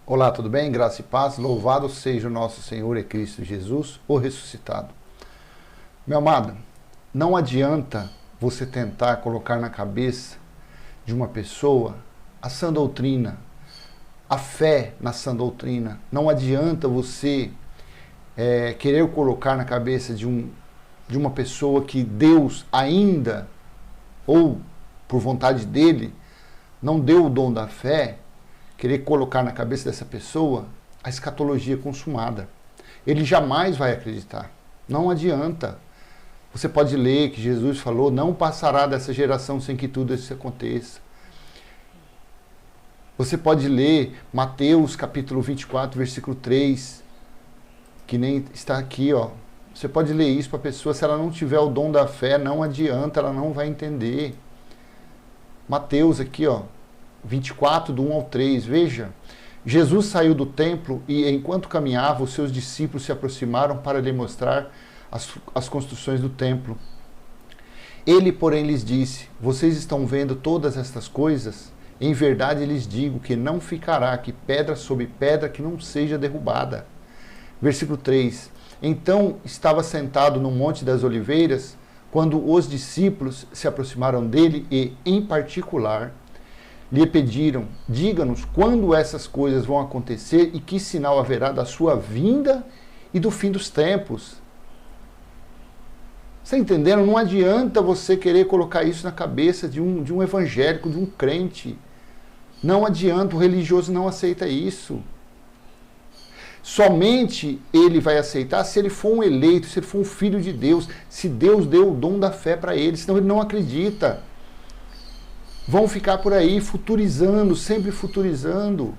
Olá, tudo bem? Graça e paz. Louvado seja o nosso Senhor e Cristo Jesus, o ressuscitado. Meu amado, não adianta você tentar colocar na cabeça de uma pessoa a sã doutrina, a fé na sã doutrina. Não adianta você querer colocar na cabeça de uma pessoa que Deus ainda, ou por vontade dele, não deu o dom da fé, querer colocar na cabeça dessa pessoa a escatologia consumada. Ele jamais vai acreditar. Não adianta. Você pode ler que Jesus falou, não passará dessa geração sem que tudo isso aconteça. Você pode ler Mateus capítulo 24, versículo 3, que nem está aqui, ó. Você pode ler isso para a pessoa, se ela não tiver o dom da fé, não adianta, ela não vai entender. Mateus aqui, ó, 24, do 1 ao 3, veja. Jesus saiu do templo e, enquanto caminhava, os seus discípulos se aproximaram para lhe mostrar as construções do templo. Ele, porém, lhes disse, vocês estão vendo todas estas coisas? Em verdade lhes digo que não ficará aqui pedra sobre pedra que não seja derrubada. Versículo 3. Então estava sentado no Monte das Oliveiras, quando os discípulos se aproximaram dele e, em particular, lhe pediram, diga-nos quando essas coisas vão acontecer e que sinal haverá da sua vinda e do fim dos tempos. Você entendendo? Não adianta você querer colocar isso na cabeça de um evangélico, de um crente. Não adianta, o religioso não aceita isso. Somente ele vai aceitar se ele for um eleito, se ele for um filho de Deus, se Deus deu o dom da fé para ele, senão ele não acredita. Vão ficar por aí futurizando, sempre futurizando.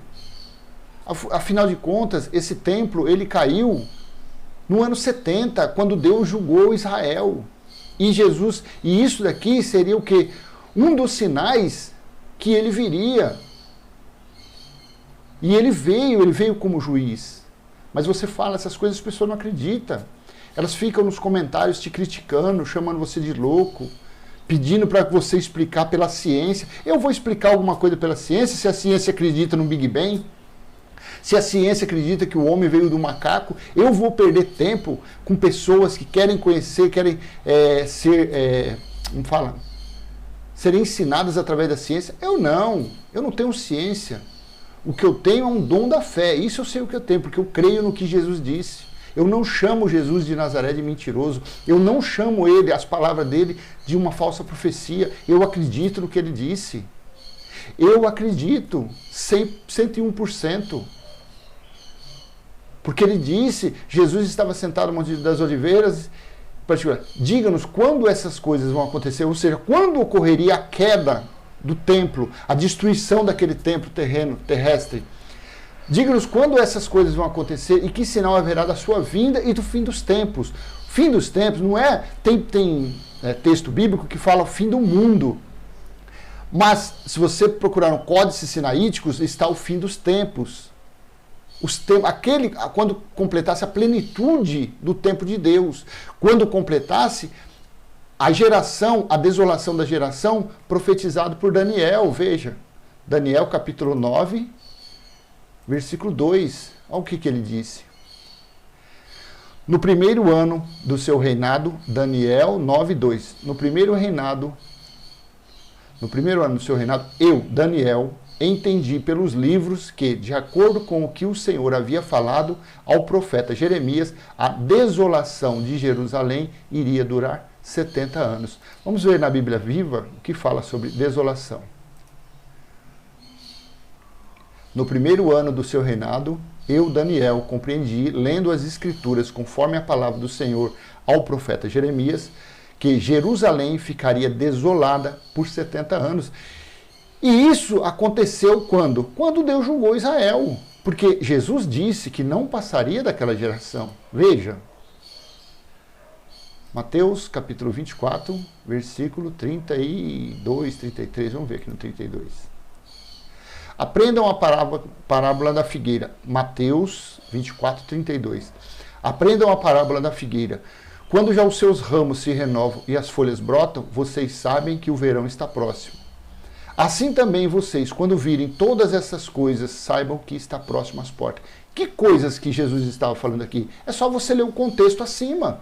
Afinal de contas, esse templo, ele caiu no ano 70, quando Deus julgou Israel. E isso daqui seria o quê? Um dos sinais que ele viria. E ele veio como juiz. Mas você fala essas coisas, as pessoas não acreditam. Elas ficam nos comentários te criticando, chamando você de louco, pedindo para você explicar pela ciência. Eu vou explicar alguma coisa pela ciência, se a ciência acredita no Big Bang, se a ciência acredita que o homem veio do macaco, eu vou perder tempo com pessoas que querem conhecer, querem serem ensinadas através da ciência. Eu não tenho ciência. O que eu tenho é um dom da fé. Isso eu sei o que eu tenho, porque eu creio no que Jesus disse. Eu não chamo Jesus de Nazaré de mentiroso. Eu não chamo ele, as palavras dele, de uma falsa profecia. Eu acredito no que ele disse. Eu acredito 101%. Porque ele disse, Jesus estava sentado no Monte das Oliveiras, diga-nos quando essas coisas vão acontecer, ou seja, quando ocorreria a queda do templo, a destruição daquele templo terrestre. Diga-nos quando essas coisas vão acontecer e que sinal haverá da sua vinda e do fim dos tempos. Fim dos tempos não é... Tem texto bíblico que fala o fim do mundo. Mas, se você procurar no Códices Sinaíticos, está o fim dos tempos. Quando completasse a plenitude do tempo de Deus. Quando completasse a desolação da geração, profetizado por Daniel. Veja, Daniel capítulo 9, versículo 2. Olha o que ele disse. No primeiro ano do seu reinado, Daniel 9, 2. No primeiro ano do seu reinado, eu, Daniel, entendi pelos livros que, de acordo com o que o Senhor havia falado ao profeta Jeremias, a desolação de Jerusalém iria durar 70 anos. Vamos ver na Bíblia Viva o que fala sobre desolação. No primeiro ano do seu reinado, eu, Daniel, compreendi, lendo as Escrituras conforme a palavra do Senhor ao profeta Jeremias, que Jerusalém ficaria desolada por 70 anos. E isso aconteceu quando? Quando Deus julgou Israel. Porque Jesus disse que não passaria daquela geração. Veja. Mateus capítulo 24, versículo 32, 33. Vamos ver aqui no 32. Aprendam a parábola da figueira. Mateus 24, 32. Aprendam a parábola da figueira. Quando já os seus ramos se renovam e as folhas brotam, vocês sabem que o verão está próximo. Assim também vocês, quando virem todas essas coisas, saibam que está próximo às portas. Que coisas que Jesus estava falando aqui? É só você ler o contexto acima.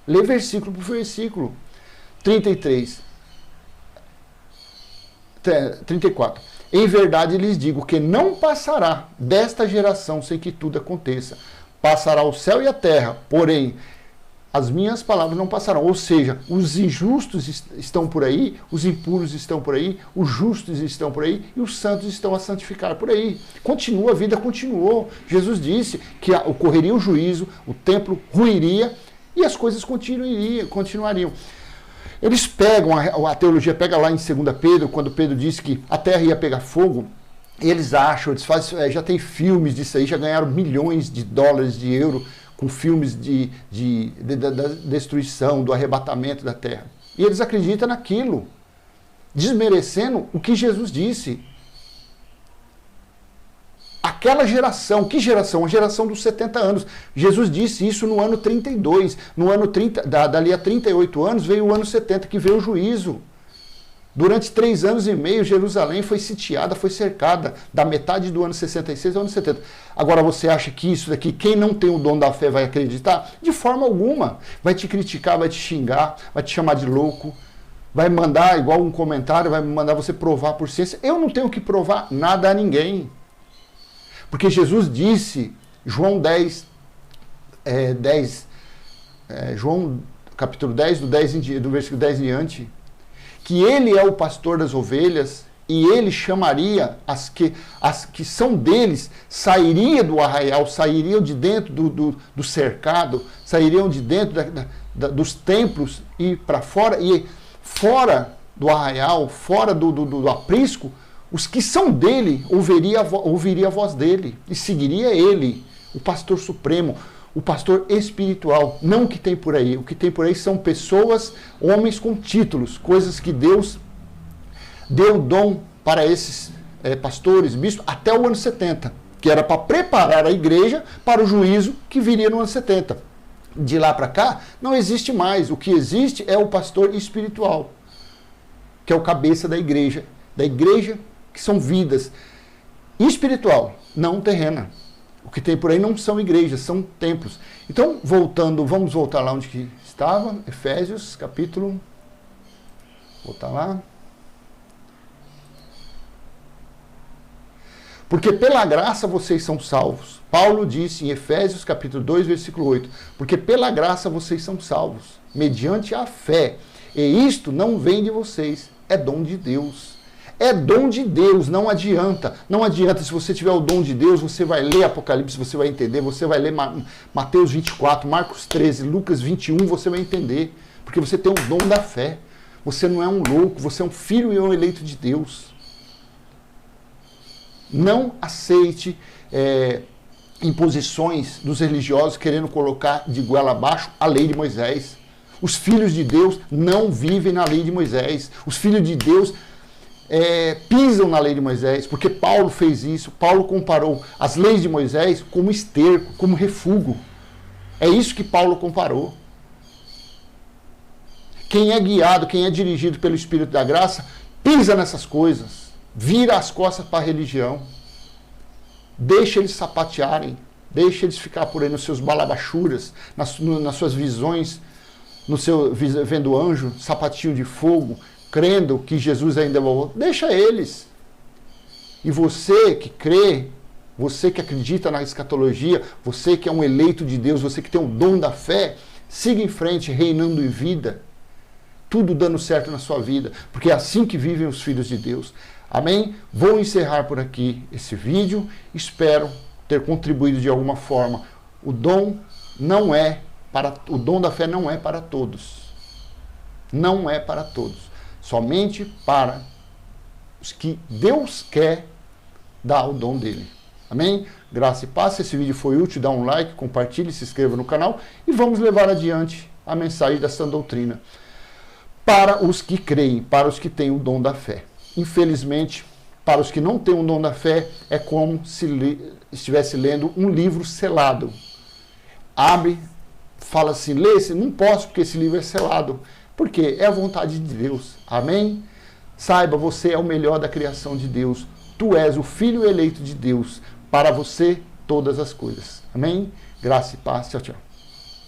Lê versículo por versículo. 34. Em verdade lhes digo que não passará desta geração sem que tudo aconteça. Passará o céu e a terra, porém as minhas palavras não passarão. Ou seja, os injustos estão por aí, os impuros estão por aí, os justos estão por aí e os santos estão a santificar por aí. Continua, a vida continuou. Jesus disse que ocorreria o juízo, o templo ruiria e as coisas continuariam. Eles pegam, a teologia pega lá em 2 Pedro, quando Pedro disse que a terra ia pegar fogo, e eles acham, eles fazem, já tem filmes disso aí, já ganharam milhões de dólares, de euro, com filmes da destruição, do arrebatamento da terra. E eles acreditam naquilo, desmerecendo o que Jesus disse. Aquela geração, que geração? A geração dos 70 anos. Jesus disse isso no ano 32. No ano 30, dali a 38 anos, veio o ano 70, que veio o juízo. Durante 3 anos e meio, Jerusalém foi sitiada, foi cercada, da metade do ano 66 ao ano 70. Agora, você acha que isso daqui, quem não tem o dom da fé vai acreditar? De forma alguma. Vai te criticar, vai te xingar, vai te chamar de louco, vai mandar, igual um comentário, vai mandar você provar por ciência. Eu não tenho que provar nada a ninguém. Porque Jesus disse, João 10, João capítulo 10, do versículo 10 em diante, que ele é o pastor das ovelhas e ele chamaria as que são deles, sairia do arraial, sairiam de dentro do cercado, sairiam de dentro dos templos e para fora, e fora do arraial, fora do aprisco, os que são dele ouviria a voz dele e seguiria ele, o pastor supremo, o pastor espiritual, não o que tem por aí. O que tem por aí são pessoas, homens com títulos, coisas que Deus deu dom para esses pastores, bispos, até o ano 70, que era para preparar a igreja para o juízo que viria no ano 70. De lá para cá, não existe mais. O que existe é o pastor espiritual, que é o cabeça da igreja que são vidas espiritual, não terrena. O que tem por aí não são igrejas, são templos. Então, vamos voltar lá onde que estava, Efésios, capítulo... Voltar lá. Porque pela graça vocês são salvos. Paulo disse em Efésios, capítulo 2, versículo 8. Porque pela graça vocês são salvos, mediante a fé. E isto não vem de vocês, é dom de Deus. É dom de Deus, não adianta. Não adianta, se você tiver o dom de Deus, você vai ler Apocalipse, você vai entender, você vai ler Mateus 24, Marcos 13, Lucas 21, você vai entender. Porque você tem o dom da fé. Você não é um louco, você é um filho e um eleito de Deus. Não aceite imposições dos religiosos querendo colocar de goela abaixo a lei de Moisés. Os filhos de Deus não vivem na lei de Moisés. Os filhos de Deus pisam na lei de Moisés, porque Paulo fez isso. Paulo comparou as leis de Moisés como esterco, como refúgio. É isso que Paulo comparou. Quem é guiado, quem é dirigido pelo Espírito da Graça, pisa nessas coisas, vira as costas para a religião, deixa eles sapatearem, deixa eles ficar por aí nos seus balabachuras, nas suas visões, vendo anjo, sapatinho de fogo, crendo que Jesus ainda vai voltar. Deixa eles. E você que crê, você que acredita na escatologia, você que é um eleito de Deus, você que tem o dom da fé, siga em frente, reinando em vida. Tudo dando certo na sua vida, porque é assim que vivem os filhos de Deus. Amém? Vou encerrar por aqui esse vídeo. Espero ter contribuído de alguma forma. O dom da fé não é para todos. Não é para todos. Somente para os que Deus quer dar o dom dele. Amém? Graça e paz. Se esse vídeo foi útil, dá um like, compartilhe, se inscreva no canal e vamos levar adiante a mensagem da sã doutrina para os que creem, para os que têm o dom da fé. Infelizmente, para os que não têm o dom da fé, é como se estivesse lendo um livro selado. Abre, fala assim, lê esse, não posso porque esse livro é selado. Porque é a vontade de Deus. Amém? Saiba, você é o melhor da criação de Deus. Tu és o filho eleito de Deus. Para você, todas as coisas. Amém? Graça e paz. Tchau, tchau.